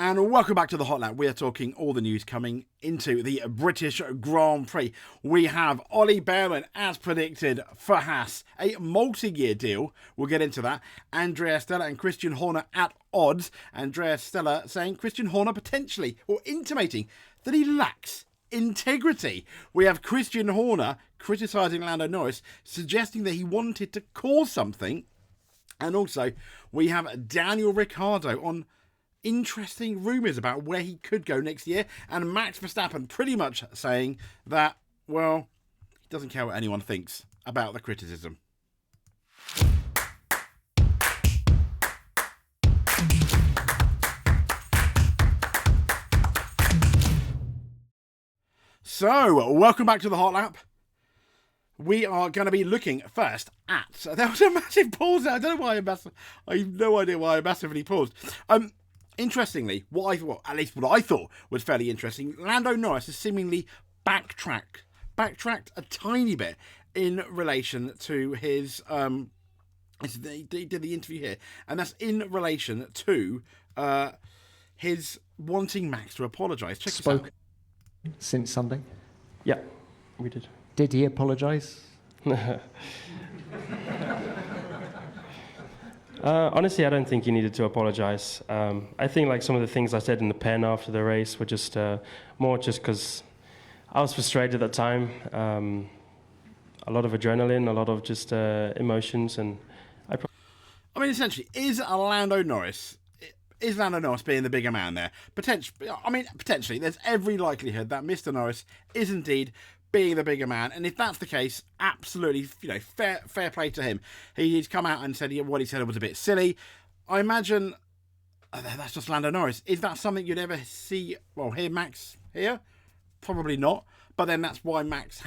And welcome back to the Hot Lap. We are talking all the news coming into the British Grand Prix. We have Olli Bearman, as predicted, for Haas, a multi-year deal. We'll get into that. Andrea, Stella and Christian Horner at odds. Andrea, Stella saying Christian Horner potentially, or intimating, that he lacks integrity. We have Christian Horner criticising Lando Norris, suggesting that he wanted to cause something. And also, we have Daniel Ricciardo on interesting rumours about where he could go next year, and Max Verstappen pretty much saying that, well, he doesn't care what anyone thinks about the criticism. So, welcome back to the Hot Lap. We are going to be looking first at... there was a massive pause there. I don't know why I have no idea why I massively paused. Interestingly, at least what I thought was fairly interesting, Lando Norris has seemingly backtracked a tiny bit in relation to his... he did the interview here, and that's in relation to his wanting Max to apologise. Check this out. Since Sunday? Yeah, we did. Did he apologise? Honestly, I don't think he needed to apologise. I think like some of the things I said in the pen after the race were just more just because I was frustrated at the time. A lot of adrenaline, a lot of just emotions, and I mean, essentially, is Lando Norris being the bigger man there? Potentially, there's every likelihood that Mr. Norris is indeed being the bigger man, and if that's the case, absolutely, fair play to him. He's come out and said what he said was a bit silly. I imagine that's just Lando Norris. Is that something you'd ever hear Max here? Probably not. But then that's why Max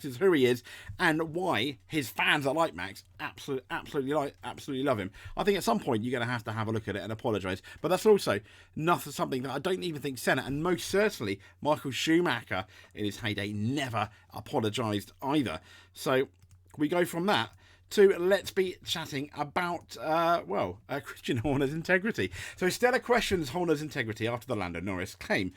is who he is, and why his fans that like Max absolutely love him. I think at some point you're going to have a look at it and apologise. But that's also something that I don't even think Senna, and most certainly Michael Schumacher in his heyday, never apologised either. So we go from that to let's be chatting about, Christian Horner's integrity. So Stella questions Horner's integrity after the Lando Norris claim.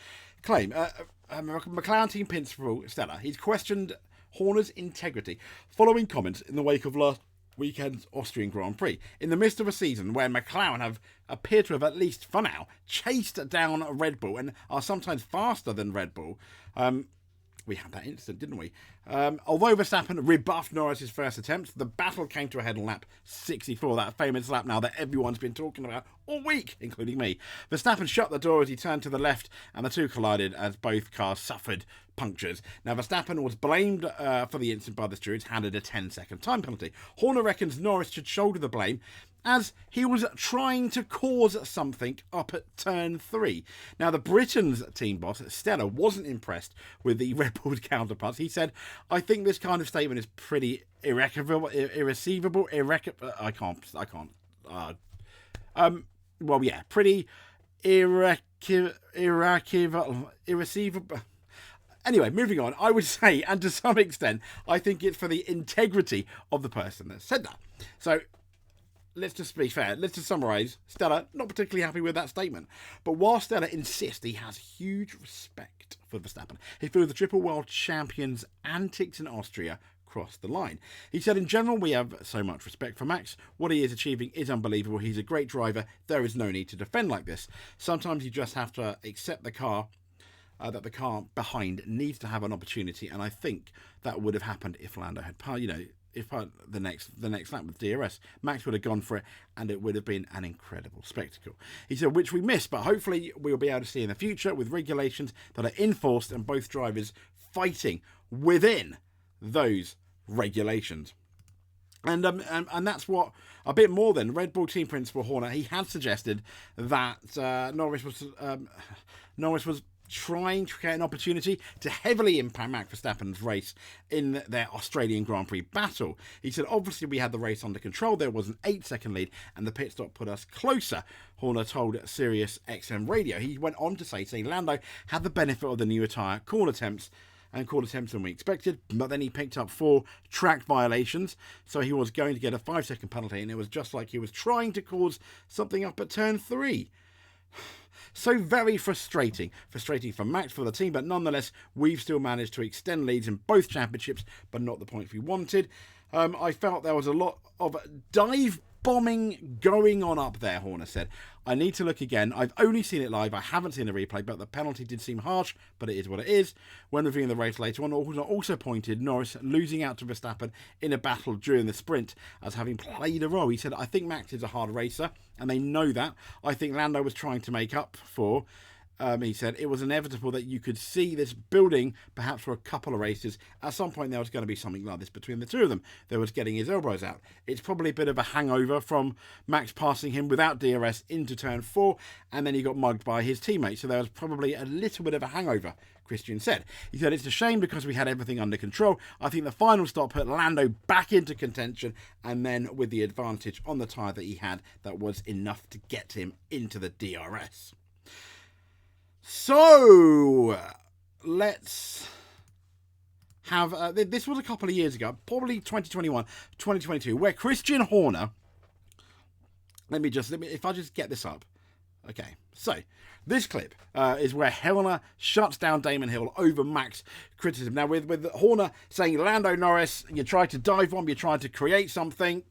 McLaren team principal Stella, he's questioned Horner's integrity following comments in the wake of last weekend's Austrian Grand Prix. In the midst of a season where McLaren have appeared to have, at least for now, chased down Red Bull and are sometimes faster than Red Bull. We had that incident, didn't we? Although Verstappen rebuffed Norris's first attempt, the battle came to a head on lap 64, that famous lap now that everyone's been talking about all week, including me. Verstappen shut the door as he turned to the left, and the two collided as both cars suffered punctures. Now, Verstappen was blamed for the incident by the stewards, handed a 10-second time penalty. Horner reckons Norris should shoulder the blame, as he was trying to cause something up at turn 3. Now, the Britain's team boss, Stella, wasn't impressed with the Red Bull counterparts. He said, I think this kind of statement is pretty irrecoverable. Pretty irrecoverable. Anyway, moving on, I would say, and to some extent, I think it's for the integrity of the person that said that. So, let's just be fair. Let's just summarise. Stella, not particularly happy with that statement. But while Stella insists he has huge respect for Verstappen, he feels the triple world champion's antics in Austria crossed the line. He said, in general, we have so much respect for Max. What he is achieving is unbelievable. He's a great driver. There is no need to defend like this. Sometimes you just have to accept that the car behind needs to have an opportunity, and I think that would have happened if Lando had, the next lap with DRS. Max would have gone for it, and it would have been an incredible spectacle. He said, which we missed, but hopefully we'll be able to see in the future with regulations that are enforced and both drivers fighting within those regulations. And that's what, a bit more than Red Bull team principal Horner, he had suggested that Norris was trying to create an opportunity to heavily impact Max Verstappen's race in their Australian Grand Prix battle. He said, obviously we had the race under control. There was an 8-second lead and the pit stop put us closer, Horner told Sirius XM Radio. He went on to say Lando had the benefit of the newer tyre, call attempts than we expected, but then he picked up 4 track violations, so he was going to get a 5-second penalty, and it was just like he was trying to cause something up at turn 3. So very frustrating. Frustrating for Max, for the team, but nonetheless, we've still managed to extend leads in both championships, but not the points we wanted. I felt there was a lot of dive bombing going on up there, Horner said. I need to look again. I've only seen it live. I haven't seen the replay, but the penalty did seem harsh, but it is what it is. When reviewing the race later on, Horner also pointed Norris losing out to Verstappen in a battle during the sprint as having played a role. He said, I think Max is a hard racer, and they know that. I think Lando was trying to make up for... he said it was inevitable that you could see this building perhaps for a couple of races. At some point there was going to be something like this between the two of them. There was getting his elbows out. It's probably a bit of a hangover from Max passing him without DRS into turn 4, and then he got mugged by his teammate. So there was probably a little bit of a hangover, Christian said. He said it's a shame because we had everything under control. I think the final stop put Lando back into contention, and then with the advantage on the tyre that he had, that was enough to get him into the DRS. So, let's have... this was a couple of years ago, probably 2021, 2022, where Christian Horner... if I just get this up. Okay, so, this clip is where Horner shuts down Damon Hill over Max criticism. Now, with Horner saying, Lando Norris, you tried to dive bomb, you tried to create something.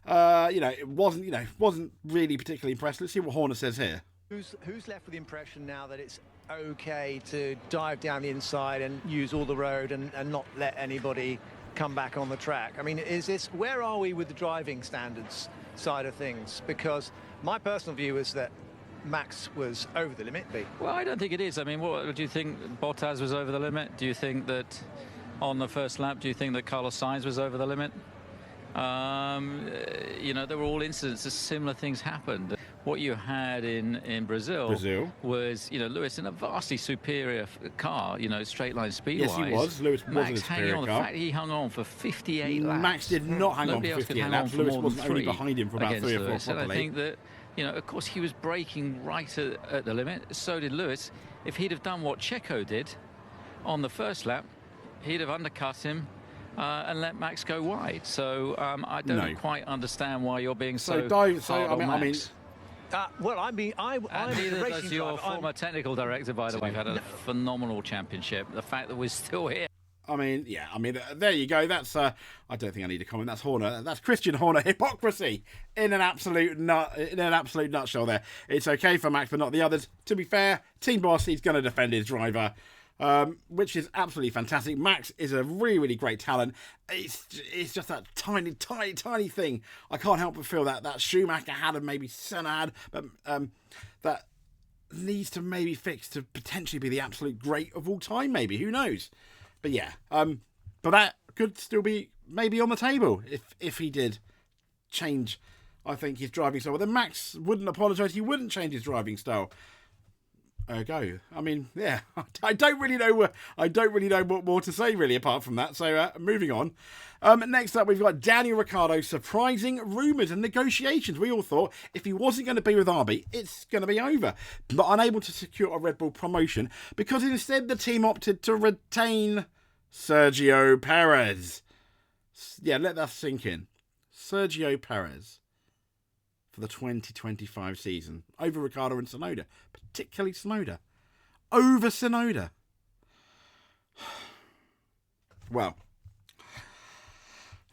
It wasn't really particularly impressed. Let's see what Horner says here. Who's left with the impression now that it's okay to dive down the inside and use all the road and not let anybody come back on the track? I mean, where are we with the driving standards side of things? Because my personal view is that Max was over the limit. Well, I don't think it is. I mean, what do you think? Bottas was over the limit? Do you think that on the first lap, do you think that Carlos Sainz was over the limit? There were all incidents, similar things happened. What you had in Brazil was, Lewis in a vastly superior car, straight line speed-wise. Yes, he was. Lewis wasn't a superior car. The fact he hung on for 58 laps. Max did not hang on for 58 laps. Lewis wasn't only behind him for about 3 or 4 properly. And I think that, of course, he was braking right at the limit. So did Lewis. If he'd have done what Checo did on the first lap, he'd have undercut him. And let Max go wide. So I don't quite understand why you're being so hard on Max. Neither does your former technical director, by the way. We've had a phenomenal championship. The fact that we're still here. There you go. That's I don't think I need to comment. That's Horner. That's Christian Horner hypocrisy in an absolute nutshell. There, it's okay for Max, but not the others. To be fair, team boss, he's going to defend his driver. Which is absolutely fantastic. Max is a really, really great talent. It's just that tiny thing. I can't help but feel that Schumacher had and maybe Senna had, but that needs to maybe fix to potentially be the absolute great of all time. Maybe, who knows? But yeah, but that could still be maybe on the table if he did change. I think his driving style. Well, then Max wouldn't apologise. He wouldn't change his driving style. Go. I don't really know what more to say really apart from that. So moving on. Next up, we've got Daniel Ricciardo surprising rumours and negotiations. We all thought if he wasn't going to be with RB, it's going to be over. But unable to secure a Red Bull promotion because instead the team opted to retain Sergio Perez. Yeah, let that sink in. Sergio Perez. For the 2025 season over Ricciardo and Tsunoda, particularly Tsunoda, over Tsunoda. Well,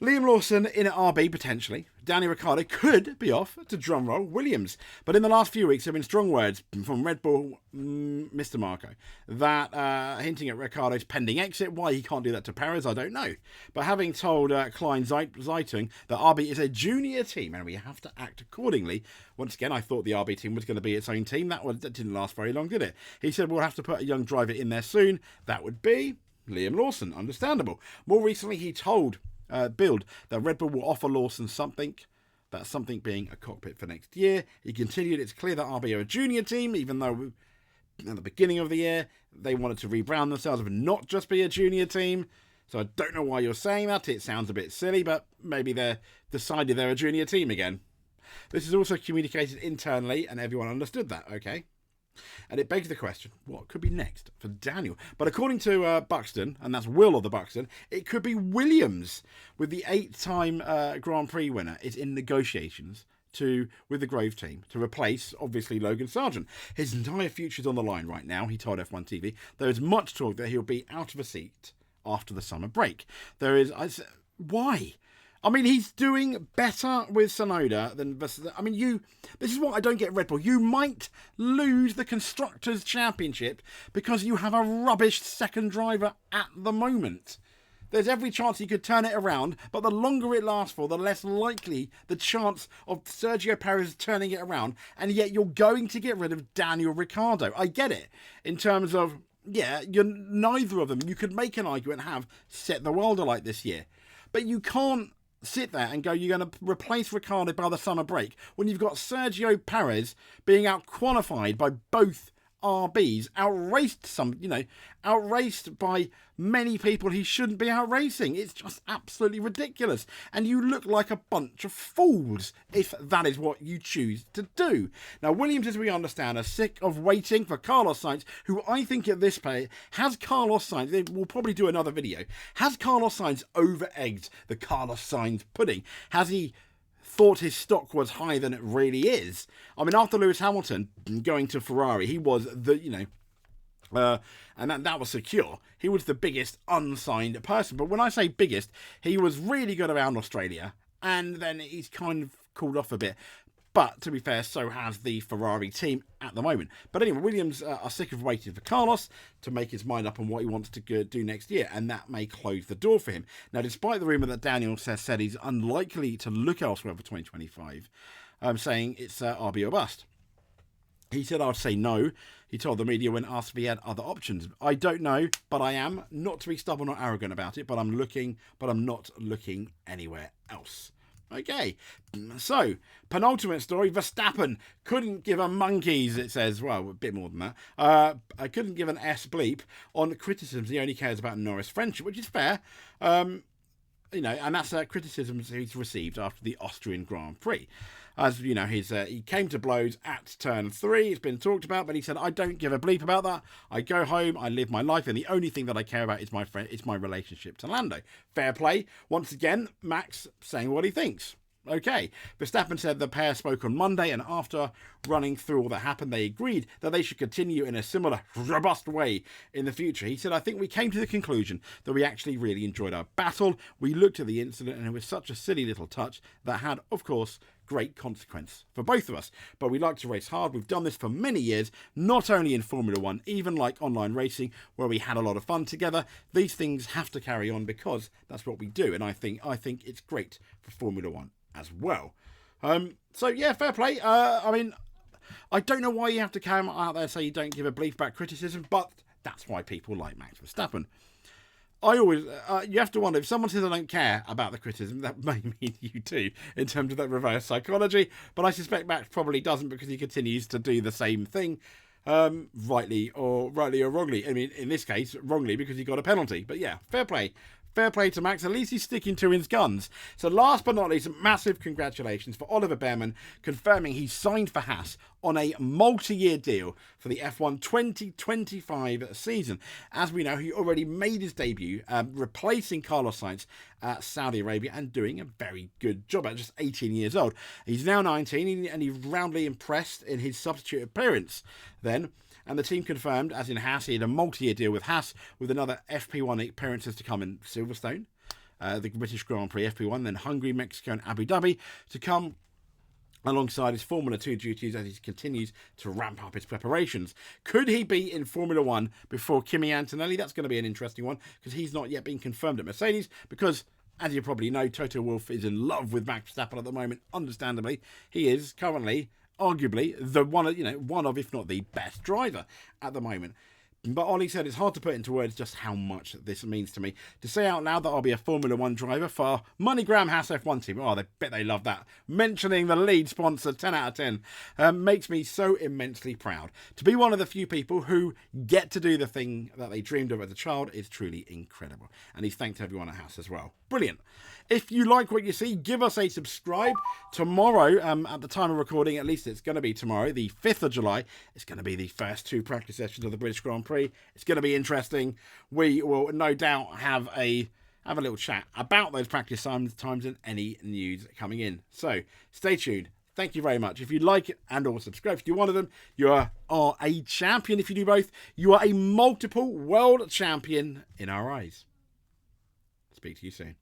Liam Lawson in at RB potentially. Danny Ricciardo could be off to drumroll Williams. But in the last few weeks, there have been strong words from Red Bull, Mr. Marco, that hinting at Ricciardo's pending exit. Why he can't do that to Perez, I don't know. But having told Klein Zeitung that RB is a junior team and we have to act accordingly. Once again, I thought the RB team was going to be its own team. That didn't last very long, did it? He said we'll have to put a young driver in there soon. That would be Liam Lawson. Understandable. More recently, he told Build that Red Bull will offer Lawson something, that something being a cockpit for next year. He continued, it's clear that RB are a junior team, even though at the beginning of the year they wanted to rebrand themselves and not just be a junior team. So I don't know why you're saying that. It sounds a bit silly, but maybe they're decided they're a junior team again. This is also communicated internally and everyone understood that, okay? And it begs the question, what could be next for Daniel? But according to Buxton, and that's Will of the Buxton, it could be Williams, with the 8-time Grand Prix winner is in negotiations with the Grove team to replace, obviously, Logan Sargent. His entire future's on the line right now, he told F1 TV. There is much talk that he'll be out of a seat after the summer break. Why? I mean, he's doing better with Tsunoda than... I mean, this is what I don't get at Red Bull. You might lose the Constructors' Championship because you have a rubbish second driver at the moment. There's every chance he could turn it around, but the longer it lasts for, the less likely the chance of Sergio Perez turning it around, and yet you're going to get rid of Daniel Ricciardo. I get it, in terms of, yeah, you're neither of them. You could make an argument and have set the world alight this year, but you can't sit there and go, you're going to replace Ricciardo by the summer break when you've got Sergio Perez being out-qualified by both RBs, outraced by many people he shouldn't be outracing. It's just absolutely ridiculous. And you look like a bunch of fools if that is what you choose to do. Now, Williams, as we understand, are sick of waiting for Carlos Sainz, who I think at this point has Carlos Sainz, we'll probably do another video, has Carlos Sainz over-egged the Carlos Sainz pudding? Has he thought his stock was higher than it really is? I mean, after Lewis Hamilton going to Ferrari, he was the, and that was secure. He was the biggest unsigned person. But when I say biggest, he was really good around Australia, and then he's kind of cooled off a bit. But to be fair, so has the Ferrari team at the moment. But anyway, Williams are sick of waiting for Carlos to make his mind up on what he wants to do next year, and that may close the door for him. Now, despite the rumour that Daniel has said he's unlikely to look elsewhere for 2025, saying it's RB or bust. He said, I'd say no. He told the media when asked if he had other options. I don't know, but I am. Not to be stubborn or arrogant about it, but I'm not looking anywhere else. Okay, so, penultimate story, Verstappen couldn't give a monkeys, it says, well, a bit more than that. I couldn't give an S bleep on criticisms. He only cares about Norris' friendship, which is fair. And that's criticisms he's received after the Austrian Grand Prix. As you know, he came to blows at turn 3. It's been talked about, but he said, I don't give a bleep about that. I go home, I live my life, and the only thing that I care about is my friend. It's my relationship to Lando. Fair play. Once again, Max saying what he thinks. Okay, Verstappen said the pair spoke on Monday, and after running through all that happened, they agreed that they should continue in a similar robust way in the future. He said, I think we came to the conclusion that we actually really enjoyed our battle. We looked at the incident, and it was such a silly little touch that had, of course, great consequence for both of us. But we like to race hard. We've done this for many years, not only in Formula One, even like online racing, where we had a lot of fun together. These things have to carry on because that's what we do, and I think it's great for Formula One as well. So yeah, fair play. I mean, I don't know why you have to come out there and say you don't give a bleep about criticism, but that's why people like Max Verstappen. I always, you have to wonder, if someone says I don't care about the criticism, that may mean you do, in terms of that reverse psychology, but I suspect Max probably doesn't because he continues to do the same thing, rightly or wrongly. I mean, in this case, wrongly because he got a penalty. But yeah, fair play. Fair play to Max. At least he's sticking to his guns. So last but not least, massive congratulations for Olli Bearman confirming he signed for Haas on a multi-year deal for the F1 2025 season. As we know, he already made his debut, replacing Carlos Sainz at Saudi Arabia and doing a very good job at just 18 years old. He's now 19 and he's roundly impressed in his substitute appearance then. And the team confirmed, as in Haas, he had a multi-year deal with Haas, with another FP1 appearances to come in Silverstone, the British Grand Prix FP1, then Hungary, Mexico and Abu Dhabi to come alongside his Formula 2 duties as he continues to ramp up his preparations. Could he be in Formula 1 before Kimi Antonelli? That's going to be an interesting one, because he's not yet been confirmed at Mercedes, because, as you probably know, Toto Wolff is in love with Max Verstappen at the moment, understandably. He is currently arguably the one of, if not the best driver at the moment. But Ollie said it's hard to put into words just how much this means to me. To say out loud that I'll be a Formula 1 driver for MoneyGram Haas F1 team. Oh, they bet they love that. Mentioning the lead sponsor, 10 out of 10, makes me so immensely proud. To be one of the few people who get to do the thing that they dreamed of as a child is truly incredible. And he's thanked everyone at Haas as well. Brilliant. If you like what you see, give us a subscribe. Tomorrow, at the time of recording, at least it's going to be tomorrow, the 5th of July, it's going to be the first 2 practice sessions of the British Grand Prix. It's going to be interesting. We will no doubt have a little chat about those practice times and any news coming in. So stay tuned. Thank you very much. If you like it and or subscribe, if you're one of them, you are a champion. If you do both, you are a multiple world champion in our eyes. Speak to you soon.